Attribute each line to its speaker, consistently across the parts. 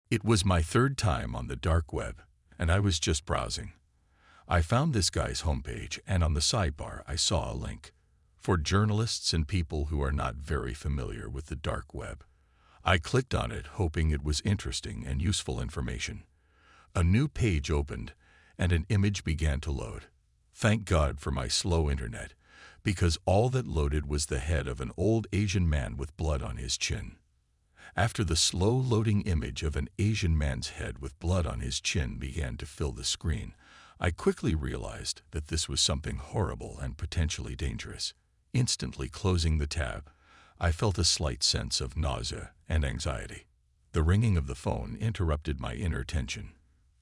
Speaker 1: It was my third time on the dark web, and I was just browsing. I found this guy's homepage, and on the sidebar I saw a link for journalists and people who are not very familiar with the dark web. I clicked on it, hoping it was interesting and useful information. A new page opened, and an image began to load. Thank God for my slow internet, because all that loaded was the head of an old Asian man with blood on his chin. After the slow-loading image of an Asian man's head with blood on his chin began to fill the screen, I quickly realized that this was something horrible and potentially dangerous. Instantly closing the tab, I felt a slight sense of nausea and anxiety. The ringing of the phone interrupted my inner tension.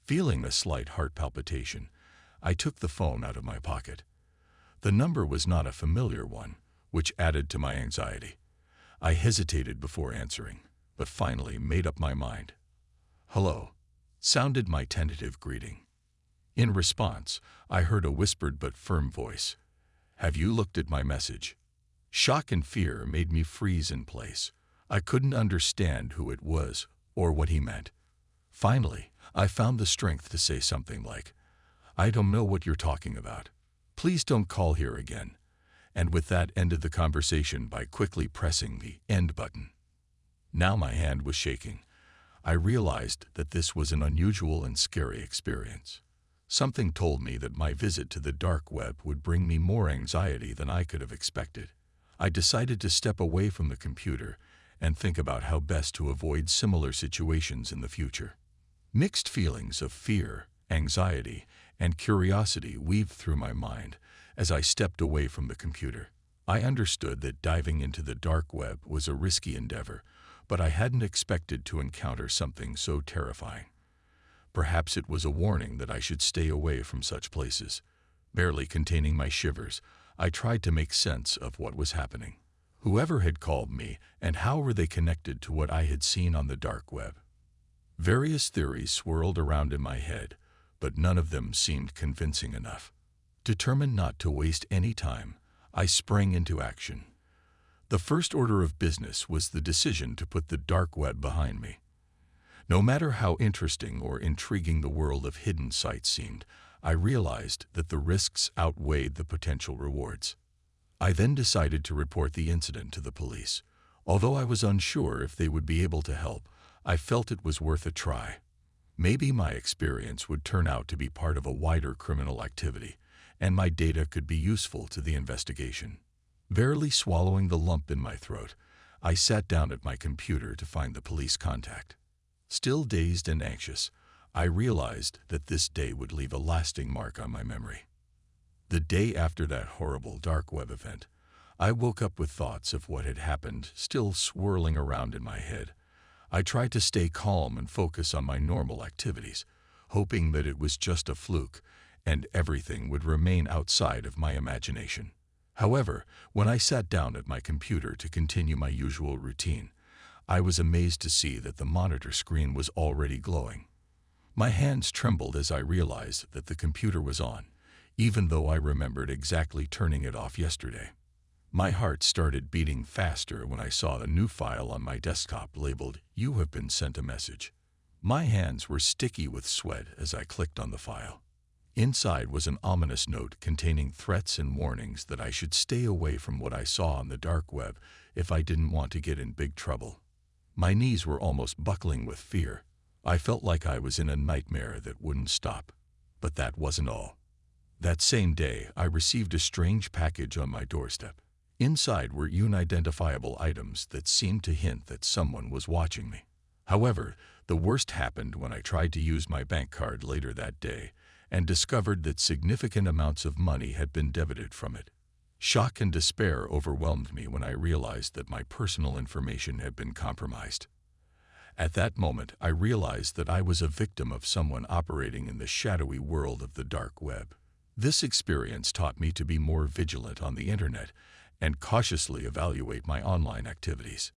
Speaker 1: Feeling a slight heart palpitation, I took the phone out of my pocket. The number was not a familiar one, which added to my anxiety. I hesitated before answering, but finally made up my mind. "Hello," sounded my tentative greeting. In response, I heard a whispered but firm voice. "Have you looked at my message?" Shock and fear made me freeze in place. I couldn't understand who it was or what he meant. Finally, I found the strength to say something like, "I don't know what you're talking about. Please don't call here again." And with that ended the conversation by quickly pressing the end button. Now my hand was shaking. I realized that this was an unusual and scary experience. Something told me that my visit to the dark web would bring me more anxiety than I could have expected. I decided to step away from the computer and think about how best to avoid similar situations in the future. Mixed feelings of fear, anxiety, and curiosity weaved through my mind as I stepped away from the computer. I understood that diving into the dark web was a risky endeavor, but I hadn't expected to encounter something so terrifying. Perhaps it was a warning that I should stay away from such places. Barely containing my shivers, I tried to make sense of what was happening. Whoever had called me, and how were they connected to what I had seen on the dark web? Various theories swirled around in my head, but none of them seemed convincing enough. Determined not to waste any time, I sprang into action. The first order of business was the decision to put the dark web behind me. No matter how interesting or intriguing the world of hidden sites seemed, I realized that the risks outweighed the potential rewards. I then decided to report the incident to the police. Although I was unsure if they would be able to help, I felt it was worth a try. Maybe my experience would turn out to be part of a wider criminal activity, and my data could be useful to the investigation. Barely swallowing the lump in my throat, I sat down at my computer to find the police contact. Still dazed and anxious, I realized that this day would leave a lasting mark on my memory. The day after that horrible dark web event, I woke up with thoughts of what had happened still swirling around in my head. I tried to stay calm and focus on my normal activities, hoping that it was just a fluke and everything would remain outside of my imagination. However, when I sat down at my computer to continue my usual routine, I was amazed to see that the monitor screen was already glowing. My hands trembled as I realized that the computer was on, even though I remembered exactly turning it off yesterday. My heart started beating faster when I saw a new file on my desktop labeled, "You have been sent a message." My hands were sticky with sweat as I clicked on the file. Inside was an ominous note containing threats and warnings that I should stay away from what I saw on the dark web if I didn't want to get in big trouble. My knees were almost buckling with fear. I felt like I was in a nightmare that wouldn't stop. But that wasn't all. That same day, I received a strange package on my doorstep. Inside were unidentifiable items that seemed to hint that someone was watching me. However, the worst happened when I tried to use my bank card later that day and discovered that significant amounts of money had been debited from it. Shock and despair overwhelmed me when I realized that my personal information had been compromised. At that moment, I realized that I was a victim of someone operating in the shadowy world of the dark web. This experience taught me to be more vigilant on the internet and cautiously evaluate my online activities.